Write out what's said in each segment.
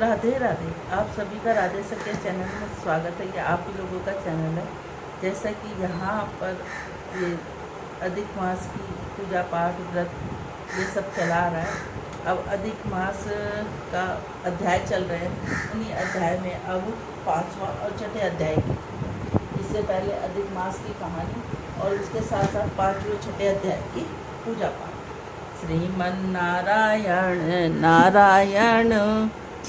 राधे राधे। आप सभी का राधे सत्य चैनल में स्वागत है। ये आप ही लोगों का चैनल है। जैसा कि यहाँ पर ये अधिक मास की पूजा पाठ व्रत ये सब चला रहा है। अब अधिक मास का अध्याय चल रहे हैं। उन्हीं अध्याय में अब 5वां और छठे अध्याय की, इससे पहले अधिक मास की कहानी और उसके साथ साथ 5वें छठे अध्याय की पूजा पाठ। श्रीमन्नारायण नारायण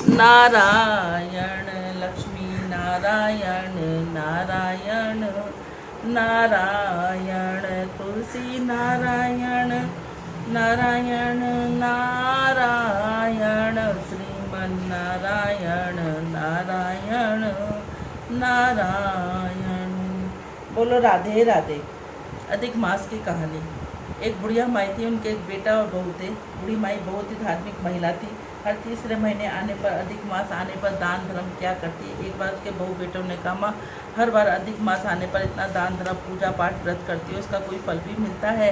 नारायण, लक्ष्मी नारायण नारायण नारायण, तुलसी नारायण नारायण नारायण, श्रीमन्नारायण नारायण नारायण। बोलो राधे राधे। अधिक मास की कहानी। एक बुढ़िया माई थी, उनके एक बेटा और बहू थे। बूढ़ी माई बहुत ही धार्मिक महिला थी। हर तीसरे महीने आने पर, अधिक मास आने पर दान धर्म क्या करती। एक बार उसके बहू बेटों ने कहा, माँ हर बार अधिक मास आने पर इतना दान धर्म पूजा पाठ व्रत करती हो, इसका कोई फल भी मिलता है।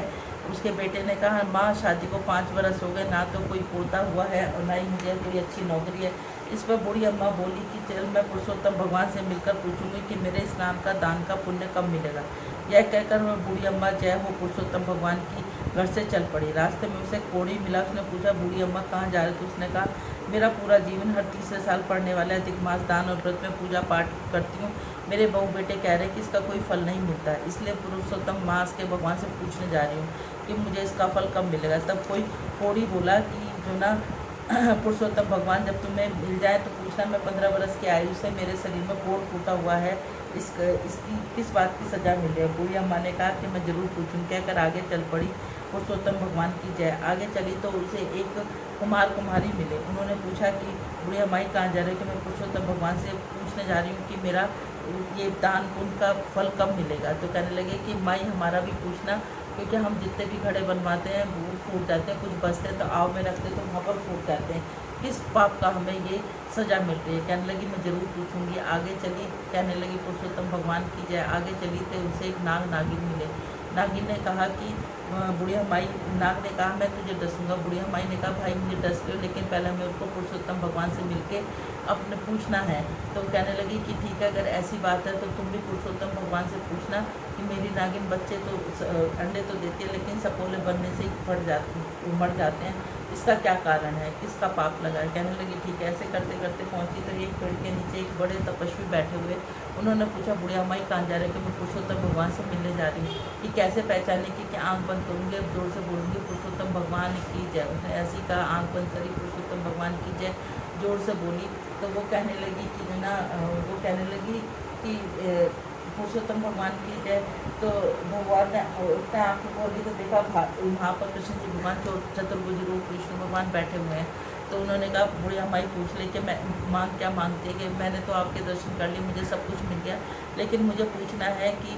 उसके बेटे ने कहा, माँ शादी को 5 बरस हो गए, ना तो कोई पोता हुआ है और ना ही मुझे कोई अच्छी नौकरी है। इस पर बूढ़ी अम्मा बोली कि चल मैं पुरुषोत्तम भगवान से मिलकर पूछूंगी कि मेरे स्नान का दान का पुण्य कब मिलेगा। यह कहकर वह बूढ़ी अम्मा जय हो पुरुषोत्तम भगवान की घर से चल पड़ी। रास्ते में उसे कोड़ी मिला। उसने पूछा, बूढ़ी अम्मा कहाँ जा रही? तो उसने कहा, मेरा पूरा जीवन हर तीसरे साल पड़ने वाला अधिक मास दान और व्रत में पूजा पाठ करती हूँ। मेरे बहू बेटे कह रहे हैं कि इसका कोई फल नहीं मिलता, इसलिए पुरुषोत्तम मास के भगवान से पूछने जा रही हूँ कि मुझे इसका फल कब मिलेगा। तब कोई कोड़ी बोला कि जो ना पुरुषोत्तम भगवान जब तुम्हें मिल जाए तो पूछना, मैं 15 बरस की आयु से मेरे शरीर में कोढ़ फूटा हुआ है, इसकी किस बात की सज़ा मिल रही है। बूढ़ी अम्मा ने कहा कि मैं ज़रूर पूछूँ। कहकर आगे चल पड़ी। पुरुषोत्तम भगवान की जय। आगे चली तो उसे एक कुमार कुमारी मिले। उन्होंने पूछा कि बूढ़ी अम्मा कहाँ जा रही है? कि मैं पुरुषोत्तम भगवान से पूछने जा रही हूँ कि मेरा ये दान पुण्य का फल कब मिलेगा। तो कहने लगे कि माई हमारा भी पूछना, क्योंकि हम जितने भी घड़े बनवाते हैं वो फूट जाते हैं, कुछ बचते हैं तो आव में रखते तो वहाँ पर फूट जाते हैं। किस पाप का हमें ये सज़ा मिल रही है? कहने लगी मैं ज़रूर पूछूंगी। आगे चली। कहने लगी पुरुषोत्तम भगवान की जय। आगे चली तो उनसे एक नाग नागिन मिले। नागिन ने कहा कि बुढ़िया माई, नाग ने कहा मैं तुझे डसूंगा। बुढ़िया माई ने कहा भाई मुझे डस लो, लेकिन पहले मेरे को पुरुषोत्तम भगवान से मिलके अपने पूछना है। तो कहने लगी कि ठीक है, अगर ऐसी बात है तो तुम भी पुरुषोत्तम भगवान से पूछना कि मेरी नागिन बच्चे तो अंडे तो देती है, लेकिन सपोले बनने से ही मर जाते हैं, इसका क्या कारण है, किसका पाप लगा है। कहने लगी ठीक है। ऐसे करते करते पहुंची तो एक पेड़ के नीचे एक बड़े तपस्वी बैठे हुए। उन्होंने पूछा, बुढ़िया माई कहाँ जा रहे हैं? कि मैं पुरुषोत्तम भगवान से मिलने जा रही हूँ। कि कैसे पहचाने की? कि आंख बंद करूँगी, अब जोर से बोलूँगी पुरुषोत्तम भगवान की जय। उसने ऐसी कहा, आंख बंद करी, पुरुषोत्तम भगवान की जय जोर से बोली। तो वो कहने लगी कि ना, वो कहने लगी कि पुरुषोत्तम भगवान की जय। तो भगवान ने उसने आँख खोली तो देखा वहाँ पर कृष्ण जी भगवान चतुर्भुज रूप कृष्ण भगवान बैठे हुए हैं। तो उन्होंने कहा, बुढ़िया माई पूछ ली कि मैं मांग क्या मांगती है? कि मैंने तो आपके दर्शन कर लिए, मुझे सब कुछ मिल गया, लेकिन मुझे पूछना है कि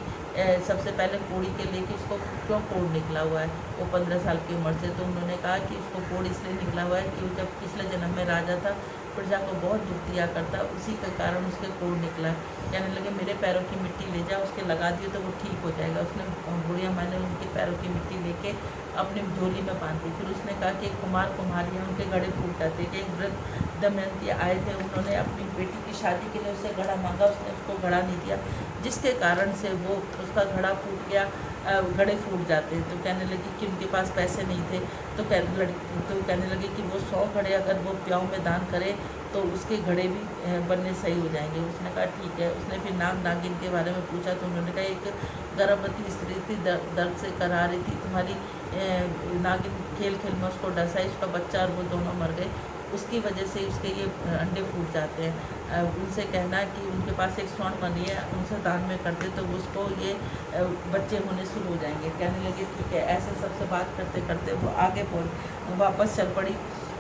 सबसे पहले कोड़ी के लिए कि उसको क्यों कोड़ निकला हुआ है वो 15 साल की उम्र से। तो उन्होंने कहा कि उसको कोड़ इसलिए निकला हुआ है कि वो जब पिछले जन्म में राजा था, प्रजा को बहुत दुख दिया करता, उसी के कारण उसके कोड़ निकला। कहने लगे मेरे पैरों की मिट्टी ले जाओ, उसके लगा दिए तो वो ठीक हो जाएगा। उसने बुढ़िया माई ने उनके पैरों की मिट्टी लेके अपनी झोली में बांध दी। फिर उसने कहा कि कुमार कुमारियाँ उनके गड़े फूट जाते थे। एक वृद्ध दमयंती आए थे, उन्होंने अपनी बेटी की शादी के लिए उससे घड़ा मांगा, उसने उसको घड़ा नहीं दिया, जिसके कारण से वो उसका घड़ा फूट गया, घड़े फूट जाते हैं। तो कहने लगी कि उनके पास पैसे नहीं थे। तो कहने लगी कि वो 100 घड़े अगर वो प्याऊ में दान करे तो उसके घड़े भी बनने सही हो जाएंगे। उसने कहा ठीक है। उसने फिर नाग नागिन के बारे में पूछा तो उन्होंने कहा एक गर्भवती स्त्री थी, दर्द से करा रही थी, तुम्हारी नागिन खेल खेल में उसको डसाई, उसका बच्चा और वो दोनों मर गए, उसकी वजह से उसके ये अंडे फूट जाते हैं। उनसे कहना कि उनके पास एक स्वर्ण मणि है, उनसे दान में करते तो उसको ये बच्चे होने शुरू हो जाएंगे। कहने लगे ठीक है। ऐसे सबसे बात करते करते वो आगे वापस चल पड़ी।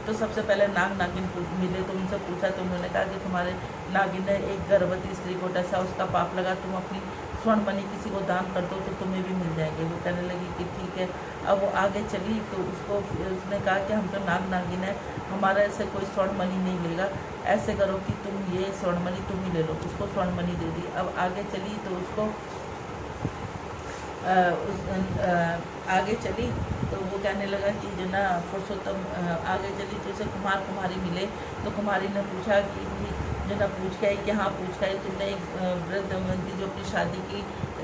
तो सबसे पहले नाग नागिन मिले तो उनसे पूछा तो उन्होंने कहा कि तुम्हारे नागिन ने एक गर्भवती स्त्री को डसा, उसका पाप लगा, तुम अपनी स्वर्ण मणि किसी को दान कर दो तो तुम्हें भी मिल जाएंगे। वो कहने लगी कि ठीक है। अब वो आगे चली तो उसने कहा कि हम तो नाग नागिन है, हमारा ऐसे कोई स्वर्ण मणि नहीं मिलेगा, ऐसे करो कि तुम ये स्वर्ण मणि तुम ही ले लो। उसको स्वर्ण मणि दे दी। अब आगे चली तो उसको आगे चली तो वो कहने लगा कि जो ना पुरुषोत्तम आगे चली तो उसे कुमारी मिले। तो कुमारी ने पूछा कि जो ना पूछ के आई कि हाँ पूछ के आई, तुमने एक वृद्ध व्यक्ति जो अपनी शादी की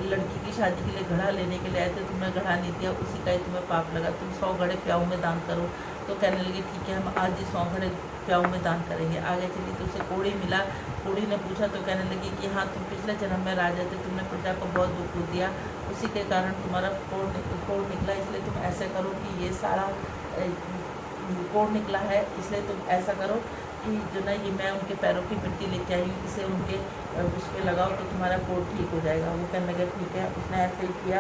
लड़की की शादी के लिए घड़ा लेने के लिए आए थे, तुमने घड़ा नहीं दिया, उसी का ही तुम्हें पाप लगा, तुम 100 घड़े प्याऊ में दान करो। तो कहने लगे ठीक है, हम आज ही 100 घड़े प्याऊ में दान करेंगे। आगे चली तो उसे कोड़ी मिला। कोड़ी ने पूछा तो कहने लगी कि हाँ तुम पिछले जन्म में राजा थे, तुमने प्रजा को बहुत दुख दिया, उसी के कारण तुम्हारा कोड़ निकला, इसलिए तुम ऐसे करो कि ये सारा कोड़ निकला है, इसलिए तुम ऐसा करो कि जो ना ये मैं उनके पैरों की मिट्टी लेके आई हूँ, इसे उनके उस पर लगाओ तो तुम्हारा कोड़ ठीक हो जाएगा। वो कहने लगे ठीक है। उसने ऐसे ही किया,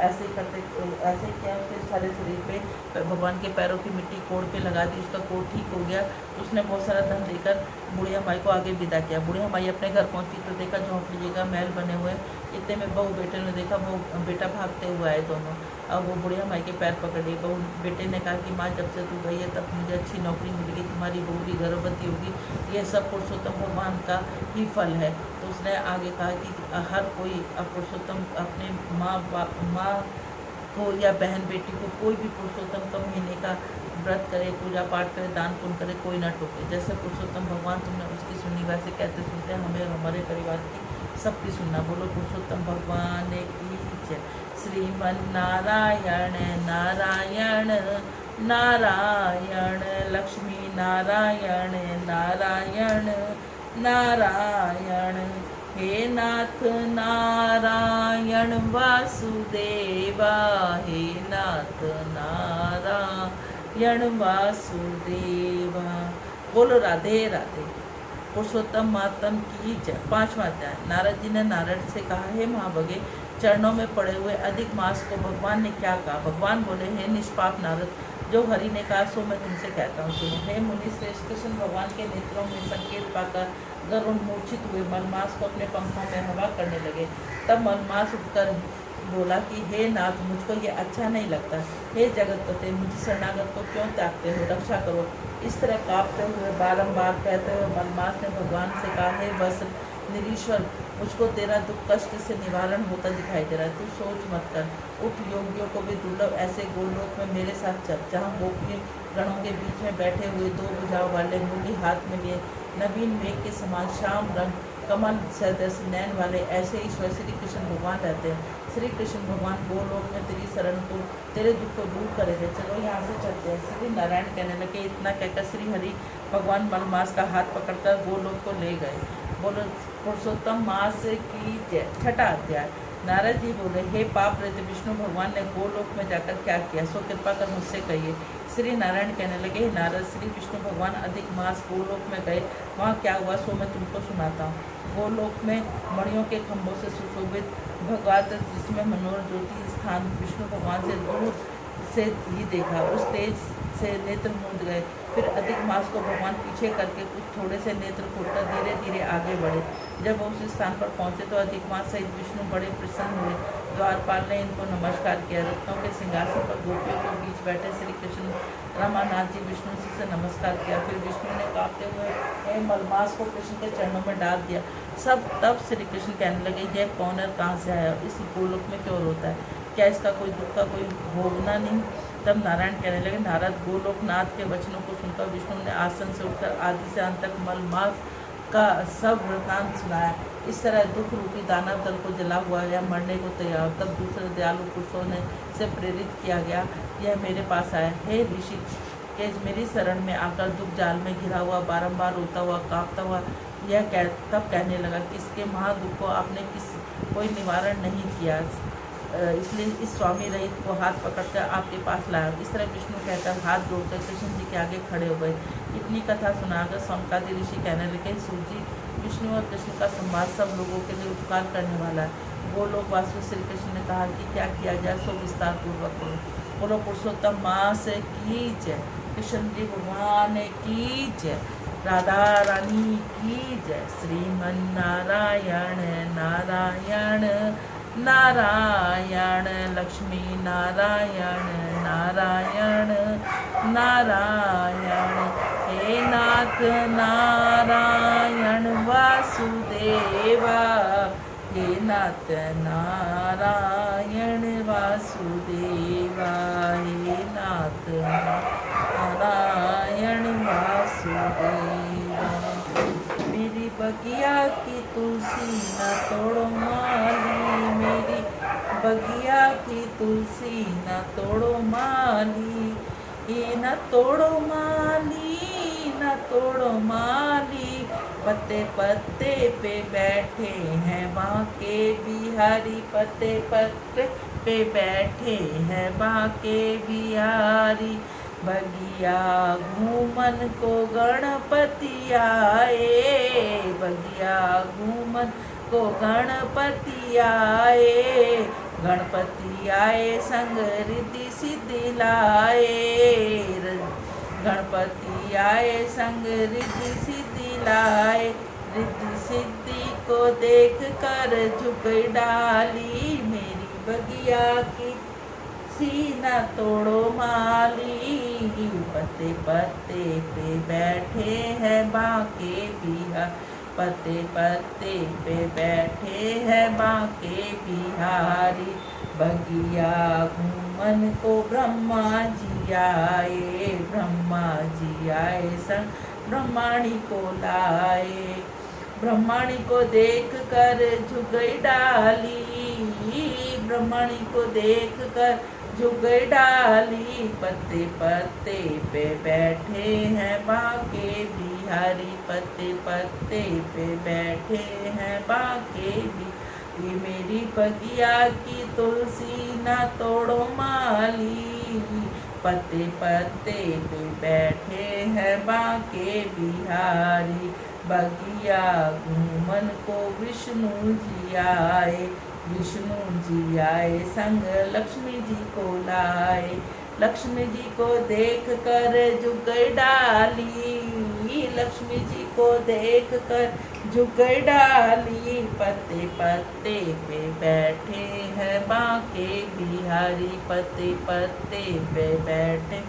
ऐसे ही किया, उसके सारे शरीर पे भगवान के पैरों की मिट्टी कोड़ पे लगा दी, उसका कोड़ ठीक हो गया। उसने बहुत सारा धन देकर बुढ़िया माई को आगे विदा किया। बुढ़िया माई अपने घर पहुंची तो देखा झोंपड़ी जगह महल बने हुए, इतने में बहू बेटे ने देखा, वो बेटा भागते हुए आए दोनों। अब वो बुढ़िया माई के पैर पकड़े। बहू बेटे ने कहा कि माँ जब से तू गई है तब मुझे अच्छी नौकरी मिल गई, तुम्हारी बहू भी गर्भवती होगी, ये सब पुरुषोत्तम भगवान का ही फल है। तो उसने आगे कहा कि हर कोई पुरुषोत्तम अपने माँ को या बहन बेटी को कोई भी पुरुषोत्तम का महीने का व्रत करे, पूजा पाठ करे, दान पुण्य करे, कोई ना टोके। जैसे पुरुषोत्तम भगवान तुमने उसकी सुनी, वैसे कहते सुनते हमें और हमारे परिवार की सबकी सुनना। बोलो पुरुषोत्तम भगवान की जय। श्रीमन नारायण नारायण नारायण, लक्ष्मी नारायण नारायण नारायण, हे नाथ नारायण वासुदेवा, हे नाथ नारायण वासुदेवा। बोलो राधे राधे। पुरुषोत्तम मातम की जय। 5वां अध्याय। नारद जी ने नारद से कहा, हे महाभगे, चरणों में पड़े हुए अधिक मास को भगवान ने क्या कहा? भगवान बोले, हे निष्पाप नारद, जो हरि ने कहा सो मैं तुमसे कहता हूँ, सुनो। हे मुनि श्रेष्ठ, कृष्ण भगवान के नेत्रों में संकेत पाकर गरुड़ मूर्छित हुए मलमास को अपने पंखों में हवा करने लगे। तब मलमास उठकर बोला कि हे नाथ, मुझको ये अच्छा नहीं लगता। हे जगतपते, मुझे शरणागत को क्यों त्यागते हो? रक्षा करो। इस तरह कांपते हुए बारंबार कहते हुए मलमास ने भगवान से कहा, हे वत्स निरीश्वर, मुझको तेरा दुख कष्ट से निवारण होता दिखाई दे रहा है, तू सोच मत कर। उठ, योगियों को भी दुर्लभ ऐसे गोलोक में मेरे साथ चल, जहाँ गोपी गणों के बीच में बैठे हुए 2 भुजाओं वाले मुरली हाथ में लिए नवीन मेघ के समान श्याम रंग कमल सदृश नैन वाले ऐसे ईश्वर श्री कृष्ण भगवान रहते हैं। श्री कृष्ण भगवान गोलोक में तेरी शरण को, तेरे दुख को दूर करेंगे। चलो यहाँ से चलते हैं। श्री नारायण कहने लगे। इतना कहकर श्री हरि भगवान मलमास का हाथ पकड़कर गोलोक को ले गए। बोलो पुरुषोत्तम मास की जय। 6वां अध्याय। नारद जी बोले, हे पाप रहित विष्णु भगवान ने गोलोक में जाकर क्या किया, सो कृपा कर मुझसे कहिए। श्री नारायण कहने लगे, नारद, श्री विष्णु भगवान अधिक मास गोलोक में गए, वहाँ क्या हुआ सो मैं तुमको सुनाता हूँ। गोलोक में मणियों के खंभों से सुशोभित भगवत, जिसमें मनोहर ज्योति स्थान विष्णु भगवान से दूर से ही देखा, उस तेज से नेत्र मूंद गए। फिर अधिक मास को भगवान पीछे करके कुछ थोड़े से नेत्र खोलकर धीरे धीरे आगे बढ़े। जब वो उस स्थान पर पहुंचे तो अधिक मास सहित विष्णु बड़े प्रसन्न हुए। द्वारपाल ने इनको नमस्कार किया। रत्नों के सिंहासन पर गोपियों के बीच बैठे श्री कृष्ण रामानाथ जी विष्णु जी से नमस्कार किया। फिर विष्णु ने कांपते हुए मलमास को कृष्ण के चरणों में डाल दिया। सब तब श्री कृष्ण कहने लगे, यह कौन है, कहाँ से आया, इस गोलोक में क्यों रोता है, क्या इसका कोई दुख का कोई भोगना नहीं? तब नारायण कहने लगे, नारद, गोलोकनाथ के वचनों को सुनकर विष्णु ने आसन से उठकर आदि से अंत तक मलमास का सब वृतांत सुनाया। इस तरह दुख रूपी दानव दल को जला हुआ या मरने को तैयार। तब दूसरे दयालु पुरुषों ने से प्रेरित किया गया, यह मेरे पास आया। हे ऋषि के मेरी शरण में आकर दुख जाल में घिरा हुआ, बारंबार रोता हुआ, कांपता हुआ, तब कहने लगा कि इसके महादुख को आपने कोई निवारण नहीं किया, इसलिए इस स्वामी रहित को हाथ पकड़कर आपके पास लाया। इस तरह विष्णु कहकर हाथ जोड़कर कृष्ण जी के आगे खड़े हो गए। इतनी कथा सुनाकर सौनकादि ऋषि कहने लगे, सूर्य विष्णु और कृष्ण का संवाद सब लोगों के लिए उपकार करने वाला है। गोलोक वासु श्री कृष्ण ने कहा कि क्या किया जाए सो विस्तार पूर्वक करो। बोलो पुरुषोत्तम मास की जय। कृष्ण जी भगवान की जय। राधा रानी की जय। श्रीमन नारायण नारायण नारायण, लक्ष्मी नारायण नारायण नारायण, हे नाथ नारायण वासुदेवा, हे नाथ नारायण वासुदेवा, हे नाथ नारायण वासुदेवा। मेरी बगिया की तुलसी न तोड़ो माली, मेरी बगिया की तुलसी न तोड़ो माली, ये न तोड़ो माली, न तोड़ो माली। पत्ते पत्ते पे बैठे हैं बांके बिहारी, पत्ते पत्ते पे बैठे हैं बांके बिहारी। बगिया घूमन को गणपति आए, बगिया घूमन को गणपति आए, गणपति आए संग रिद्धि सिद्धि लाए, गणपति आए संग रिद्धि सिद्धि लाए। रिद्धि सिद्धि को देख कर झुक डाली, मेरी बगिया की सीना तोड़ो माली। पत्ते पत्ते पे बैठे हैं बांके बिहार, पत्ते पत्ते पे बैठे हैं बांके बिहारी। बगिया घूमन को ब्रह्मा जी आए, ब्रह्मा जी आए संग ब्रह्माणी को लाए, ब्रह्माणी को देख कर झुक डाली, ब्रह्माणी को देख कर झुक डाली। पत्ते पत्ते पे बैठे हैं बांके बिहारी, पत्ते पत्ते पे बैठे हैं बांके बिहारी। मेरी बगिया की तुलसी न तोड़ो माली, पत्ते पत्ते पे बैठे हैं बांके बिहारी। बगिया घूमन को विष्णु जी आए, विष्णु जी आए संग लक्ष्मी जी को लाए, लक्ष्मी जी को देख कर झुक डाली, लक्ष्मी जी को देख कर झुक डाली। पत्ते पत्ते पे बैठे हैं बांके बिहारी, पत्ते पत्ते पे बैठे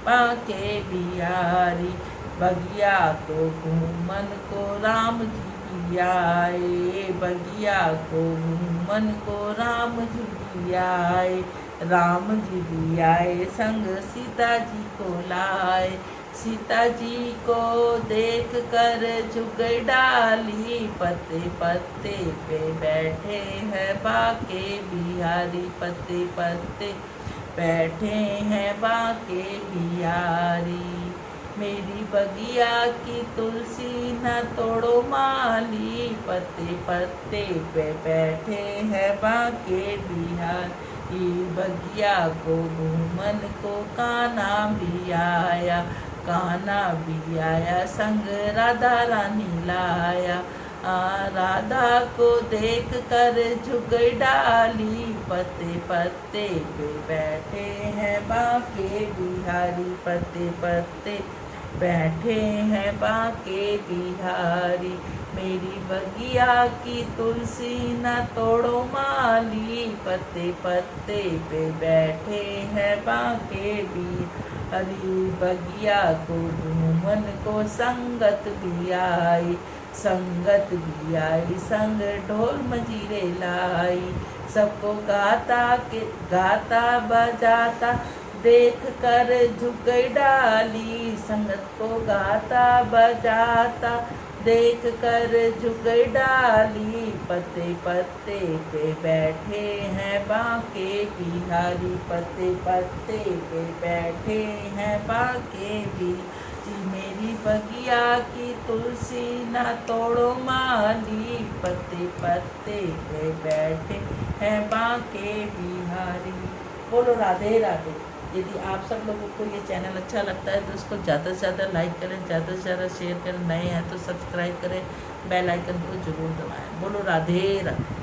बांके बिहारी। बगिया को घूमन को राम जी भी आए, बगिया को घूमन को राम जी भी आए, राम जी भी आए संग सीता जी को लाए, सीता जी को देख कर झुक डाली। पत्ते पत्ते पे बैठे हैं बांके बिहारी, पत्ते पत्ते बैठे हैं बांके बिहारी। मेरी बगिया की तुलसी न तोड़ो माली, पत्ते पत्ते पे बैठे हैं बांके बिहारी। बगिया को घूमन को कान्हा भी आया, कान्हा भी आया संग राधा रानी लाया, राधा को देख कर झुक डाली। पत्ते पत्ते पे बैठे हैं बांके बिहारी, पत्ते पत्ते बैठे हैं बांके बिहारी। मेरी बगिया की तुलसी न तोड़ो माली, पत्ते पत्ते पे बैठे हैं बांके बिहारी। बगिया को घूमन को संगत भी आई, संगत भी आई संग ढोल मजीरे लाई। सबको गाता बजाता देख कर झुक डाली, संगत को गाता बजाता देख कर झुक डाली। पत्ते पत्ते पे बैठे हैं बांके बिहारी, पत्ते पत्ते पे बैठे हैं बांके बिहारी। मेरी बगिया की तुलसी न तोड़ो माली, पत्ते पत्ते पे बैठे हैं बांके बिहारी। बोलो राधे राधे। यदि आप सब लोगों को ये चैनल अच्छा लगता है तो इसको ज़्यादा से ज़्यादा लाइक करें, ज़्यादा से ज़्यादा शेयर करें, नए हैं तो सब्सक्राइब करें, बेल आइकन को जरूर दबाएं। बोलो राधे राधे।